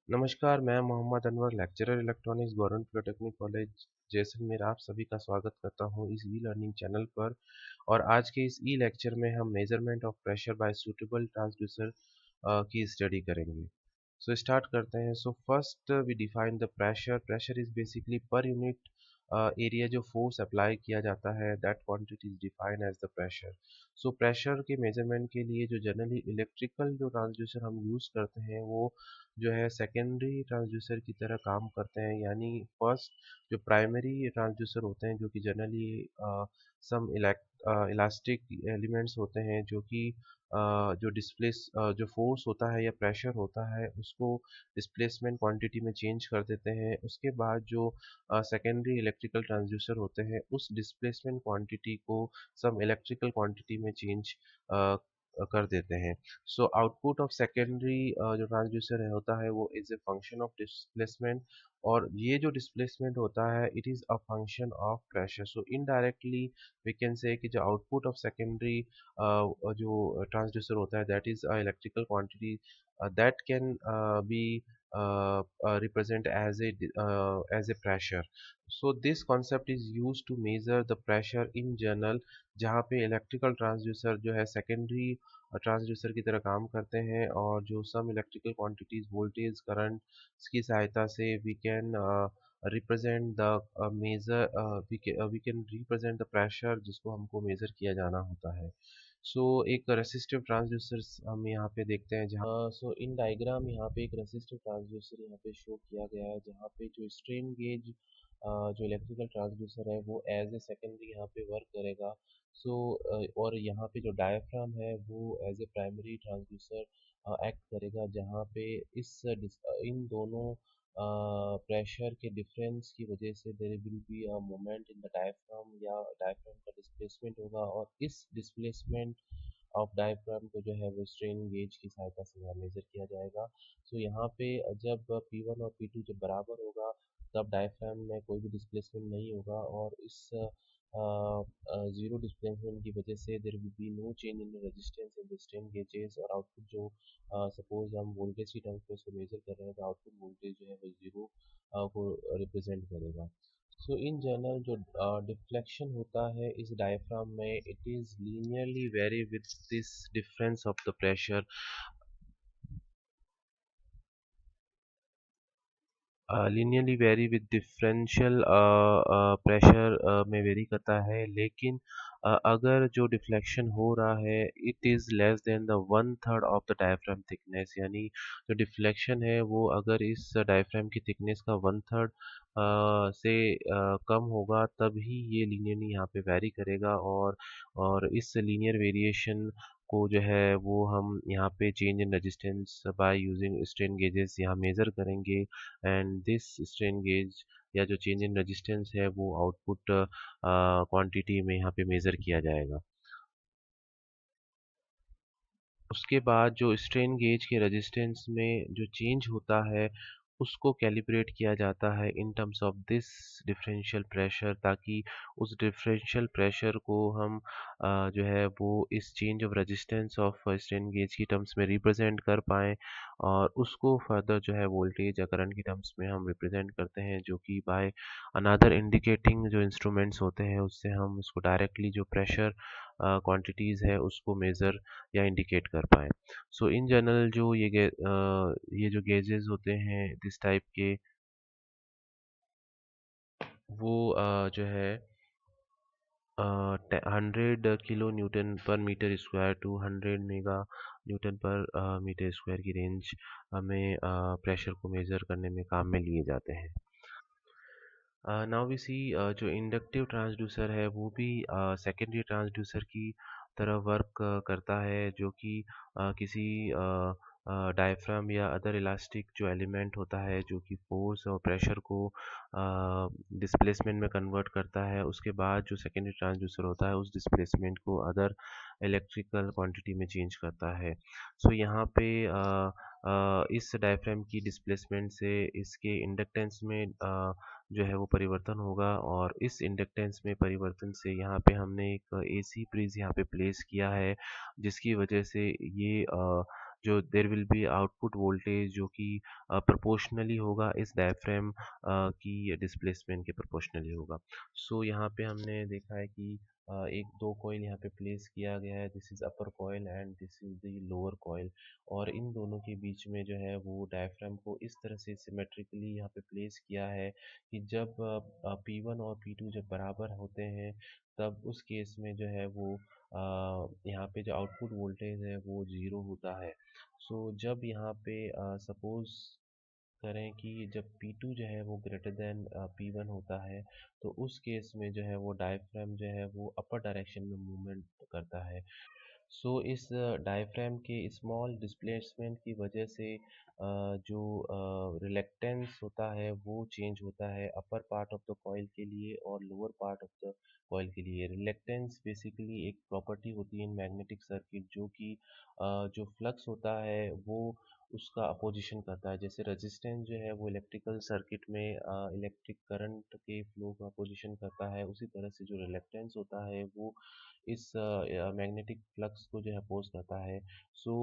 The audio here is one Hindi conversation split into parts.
नमस्कार, मैं Mohammad Anwar lecturer electronics government polytechnic college Jaisalmer आप सभी का स्वागत करता हूं इस ई लर्निंग चैनल पर। और आज के इस ई लेक्चर में हम measurement of pressure by suitable transducer की स्टडी करेंगे। सो स्टार्ट करते हैं। So first we define the pressure. Pressure is basically per unit area जो फोर्स अप्लाई किया जाता है, that quantity is defined as the pressure. So pressure के मेजरमेंट के लिए जो जनरली इलेक्ट्रिकल जो ट्रांसड्यूसर हम यूज़ करते हैं वो जो है सेकेंडरी ट्रांसड्यूसर की तरह काम करते हैं। यानी फर्स्ट जो प्राइमरी ट्रांसड्यूसर होते हैं जो कि जनरली सम इलास्टिक एलिमेंट्स होते हैं जो कि जो जो फोर्स होता है या प्रेशर होता है उसको डिस्प्लेसमेंट क्वांटिटी में चेंज कर देते हैं। उसके बाद जो सेकेंडरी इलेक्ट्रिकल ट्रांसड्यूसर होते हैं उस डिस्प्लेसमेंट क्वांटिटी को सम इलेक्ट्रिकल क्वांटिटी में चेंज कर देते हैं। सो आउटपुट ऑफ सेकेंडरी जो ट्रांसड्यूसर है होता है वो is a function of displacement. और ये जो डिस्प्लेसमेंट होता है it is a function of pressure. So indirectly we can say कि जो आउटपुट ऑफ सेकेंडरी जो ट्रांसड्यूसर होता है that is a electrical quantity that can be represent as a pressure. So this concept is used to measure the pressure in general, जहाँ पे इलेक्ट्रिकल ट्रांसड्यूसर जो है सेकेंडरी ट्रांसड्यूसर की तरह काम करते हैं और जो some electrical quantities voltage current की सहायता से we can represent the measure we can represent the pressure जिसको हमको मेजर किया जाना होता है। सो एक रेसिस्टिव ट्रांसड्यूसर हम यहाँ पे देखते हैं जहाँ सो इन डायग्राम यहाँ पे एक रेसिस्टिव ट्रांसड्यूसर यहाँ पे शो किया गया है जहाँ पे जो स्ट्रेन गेज जो इलेक्ट्रिकल ट्रांसड्यूसर है वो एज ए सेकेंडरी यहाँ पे वर्क करेगा। सो और यहाँ पे जो डायफ्राम है वो as a primary transducer act करेगा जहाँ पे इन दोनों प्रेशर के डिफरेंस की वजह से there will be a moment in the diaphragm या डायफ्राम का डिस्प्लेसमेंट होगा और इस डिस्प्लेसमेंट ऑफ डायफ्राम को जो है वो स्ट्रेन गेज की सहायता से यहाँ मेजर किया जाएगा। सो यहाँ पे जब P1 और P2 जब बराबर होगा तब डायफ्राम में कोई भी डिस्प्लेसमेंट नहीं होगा और इस जीरो डिस्प्लेसमेंट की वजह से there will be no change in the resistance in the strain gauges. और आउटपुट जो सपोज हम वोल्टेज की टर्म्स में इसको मेजर कर रहे हैं तो आउटपुट वोल्टेज जो है वो जीरो को रिप्रेजेंट करेगा। सो इन जनरल जो डिफ्लेक्शन होता है इस डायफ्राम में it is linearly very with this difference of the pressure. Linearly very with differential pressure में वेरी करता है, लेकिन अगर जो डिफ्लेक्शन हो रहा है it is less than the one third of the diaphragm thickness. यानी जो डिफ्लेक्शन है वो अगर इस डायफ्राम की थिकनेस का वन थर्ड से कम होगा तभी ये लीनियरली यहाँ पे वेरी करेगा। और इस लीनियर वेरिएशन को जो है वो हम यहाँ पे change in resistance by using strain gauges यहाँ मेज़र करेंगे। एंड दिस स्ट्रेन गेज या जो चेंज इन रेजिस्टेंस है वो आउटपुट क्वांटिटी में यहाँ पे मेज़र किया जाएगा। उसके बाद जो स्ट्रेन गेज के रेजिस्टेंस में जो चेंज होता है उसको कैलिब्रेट किया जाता है in terms of this differential pressure, ताकि उस डिफरेंशियल प्रेशर को हम जो है वो इस change of resistance of strain gauge की टर्म्स में रिप्रेजेंट कर पाएँ। और उसको फर्दर जो है वोल्टेज या करंट की टर्म्स में हम रिप्रेजेंट करते हैं जो कि बाय अनदर इंडिकेटिंग जो इंस्ट्रूमेंट्स होते हैं उससे हम उसको डायरेक्टली जो प्रेशर क्वांटिटीज़ है उसको मेज़र या इंडिकेट कर पाएँ। सो इन जनरल जो ये जो गेजेस होते हैं दिस टाइप के वो जो है 100 kilo newton per metre square to 100 mega newton per metre square की रेंज हमें प्रेशर को मेज़र करने में काम में लिए जाते हैं। नाउ वी सी जो इंडक्टिव ट्रांसड्यूसर है वो भी सेकेंडरी ट्रांसड्यूसर की तरह वर्क करता है जो कि किसी डायफ्राम या अदर इलास्टिक जो एलिमेंट होता है जो कि फोर्स और प्रेशर को डिस्प्लेसमेंट में कन्वर्ट करता है। उसके बाद जो सेकेंडरी ट्रांसड्यूसर होता है उस डिस्प्लेसमेंट को अदर इलेक्ट्रिकल क्वांटिटी में चेंज करता है। सो यहाँ पे इस डायफ्राम की डिस्प्लेसमेंट से इसके इंडक्टेंस में जो है वो परिवर्तन होगा और इस इंडक्टेंस में परिवर्तन से यहाँ पे हमने एक एसी प्रीज यहाँ पे प्लेस किया है जिसकी वजह से ये जो there will be output voltage जो कि प्रोपोर्शनली होगा इस डायफ्राम की डिस्प्लेसमेंट के प्रोपोर्शनली होगा। सो यहाँ पे हमने देखा है कि एक दो कॉइल यहाँ पे प्लेस किया गया है, this is upper coil and this is the lower coil, और इन दोनों के बीच में जो है वो डायफ्राम को इस तरह से सिमेट्रिकली यहाँ पे प्लेस किया है कि जब P1 और P2 जब बराबर होते हैं तब उस केस में जो है वो यहाँ पे जो आउटपुट वोल्टेज है वो ज़ीरो होता है। सो जब यहाँ पे सपोज़ करें कि जब P2 जो है वो ग्रेटर देन P1 होता है, तो उस केस में जो है वो डायफ्राम जो है वो अपर डायरेक्शन में मूवमेंट करता है। सो इस डायफ्राम के स्मॉल डिस्प्लेसमेंट की वजह से जो रिलक्टेंस होता है वो चेंज होता है upper part of the coil के लिए और lower part of the coil के लिए। रिलक्टेंस बेसिकली एक प्रॉपर्टी होती है इन मैग्नेटिक सर्किट जो कि जो फ्लक्स होता है वो उसका अपोजिशन करता है। जैसे रेजिस्टेंस जो है वो इलेक्ट्रिकल सर्किट में इलेक्ट्रिक करंट के फ्लो का अपोजिशन करता है, उसी तरह से जो रिलक्टेंस होता है वो इस मैग्नेटिक फ्लक्स को जो है अपोज करता है। सो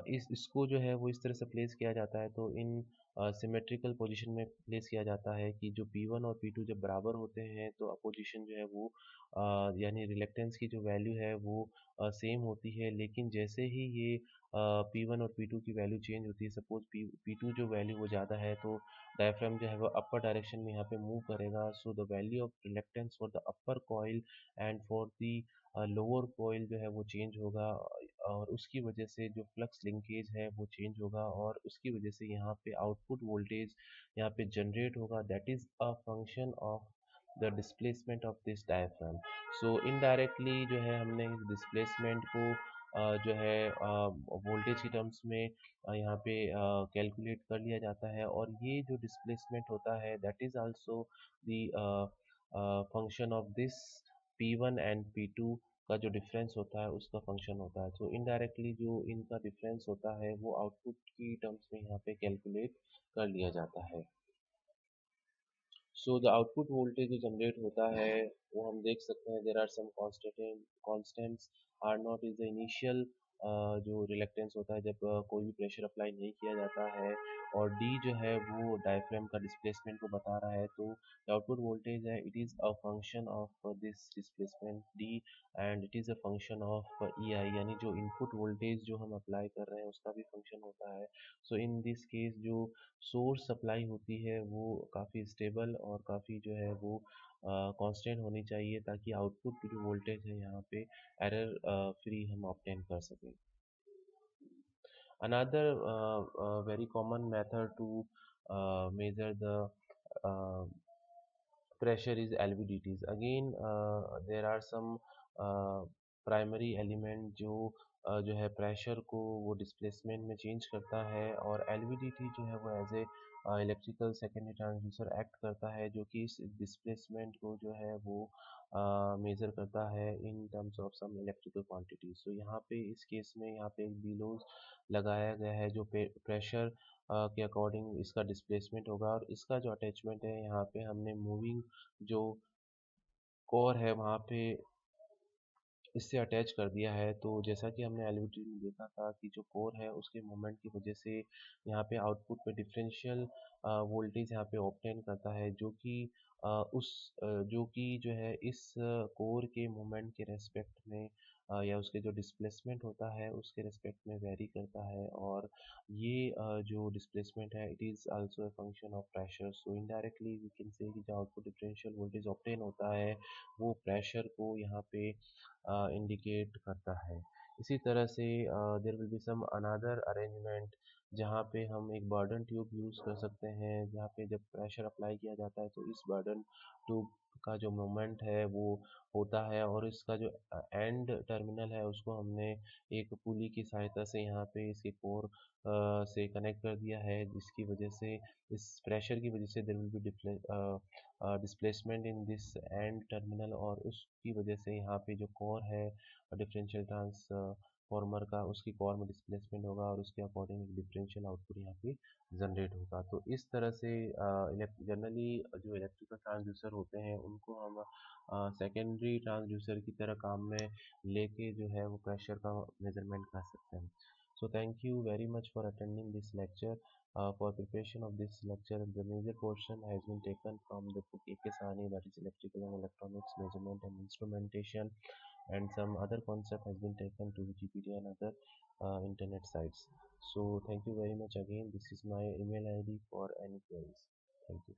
इस इसको जो है वो इस तरह से प्लेस किया जाता है, तो इन सिमेट्रिकल पोजीशन में प्लेस किया जाता है कि जो P1 और P2 जब बराबर होते हैं तो अपोजिशन जो है वो यानी रिलक्टेंस की जो वैल्यू है वो सेम होती है, लेकिन जैसे ही ये P1 और P2 की वैल्यू चेंज होती है, सपोज P2 जो वैल्यू वो ज़्यादा है तो डायफ्राम जो है वो अपर डायरेक्शन में यहाँ पे मूव करेगा। So the value of reluctance for the upper coil and for the lower coil जो है वो चेंज होगा, और उसकी वजह से जो फ्लक्स लिंकेज है वो चेंज होगा और उसकी वजह से यहाँ पे आउटपुट वोल्टेज यहाँ पे जनरेट होगा, that is a function of the displacement of this diaphragm. So indirectly जो है हमने इस डिस्प्लेसमेंट को जो है वोल्टेज की टर्म्स में यहाँ पे कैलकुलेट कर लिया जाता है, और ये जो डिस्प्लेसमेंट होता है that is also the function of this P1 and P2 का जो डिफरेंस होता है उसका फंक्शन होता है। तो इनडायरेक्टली जो इनका डिफरेंस होता है वो आउटपुट की टर्म्स में यहाँ पे कैलकुलेट कर लिया जाता है। सो द आउटपुट वोल्टेज जो जनरेट होता है वो हम देख सकते हैं, there are some constants. R naught is the initial जो रिलक्टेंस होता है जब कोई भी प्रेशर अप्लाई नहीं किया जाता है, और डी जो है वो डायफ्राम का डिस्प्लेसमेंट को बता रहा है। तो आउटपुट वोल्टेज है it is a function of this displacement D, and it is a function of E I, यानी जो इनपुट वोल्टेज जो हम अप्लाई कर रहे हैं उसका भी फंक्शन होता है। सो इन दिस केस जो सोर्स सप्लाई होती है वो काफ़ी स्टेबल और काफ़ी जो है वो कांस्टेंट होनी चाहिए, ताकि आउटपुट की जो वोल्टेज है यहाँ पे एरर फ्री हम ऑब्टेन कर सकें। Another very common method to measure the uh, pressure is LVDTs. Again, there are some primary element जो है प्रेशर को वो डिस्प्लेसमेंट में चेंज करता है, और एलवीडीटी जो है वो as a electrical secondary transducer act करता है जो कि इस डिस्प्लेसमेंट को जो है वो मेज़र करता है in terms of some electrical quantity. So यहाँ पे इस केस में यहाँ पे एक बिलोज लगाया गया है जो प्रेशर के अकॉर्डिंग इसका डिस्प्लेसमेंट होगा, और इसका जो अटैचमेंट है यहाँ पे हमने मूविंग जो कोर है वहाँ पे इससे अटैच कर दिया है। तो जैसा कि हमने एलवीडी में देखा था कि जो कोर है उसके मूवमेंट की वजह से यहाँ पे आउटपुट पे डिफरेंशियल वोल्टेज यहाँ पे ऑब्टेन करता है, जो कि जो कि जो है इस कोर के मूवमेंट के रेस्पेक्ट में या उसके जो डिस्प्लेसमेंट होता है उसके रेस्पेक्ट में वेरी करता है, और ये जो डिस्प्लेसमेंट है it is also a function of pressure. So indirectly we can say कि जो आउटपुट डिफरेंशियल वोल्टेज ऑब्टेन होता है वो प्रेशर को यहाँ पे इंडिकेट करता है। इसी तरह से there will be some another arrangement जहाँ पे हम एक बर्डन ट्यूब यूज़ कर सकते हैं, जहाँ पे जब प्रेशर अप्लाई किया जाता है तो इस बर्डन ट्यूब का जो मोमेंट है वो होता है, और इसका जो एंड टर्मिनल है उसको हमने एक पुली की सहायता से यहाँ पे इसके कोर से कनेक्ट कर दिया है, जिसकी वजह से इस प्रेशर की वजह से there will be displacement in this end terminal, और उसकी वजह से यहाँ पे जो कोर है डिफरेंशियल ट्रांसफॉर्मर का उसकी कोर में डिस्प्लेसमेंट होगा, और उसके अकॉर्डिंग डिफरेंशियल आउटपुट यहाँ पे जनरेट होगा। तो इस तरह से जनरली जो इलेक्ट्रिकल ट्रांसड्यूसर होते हैं उनको हम सेकेंडरी ट्रांसड्यूसर की तरह काम में लेके जो है वो प्रेशर का मेजरमेंट कर सकते हैं। So thank you very much for attending this lecture. For preparation of this lecture, the major portion has been taken from the book A.K. Sahni, that is Electrical and Electronics Measurement and Instrumentation, and some other concept has been taken to Wikipedia and other internet sites. So thank you very much again. This is my email ID for any queries. Thank you.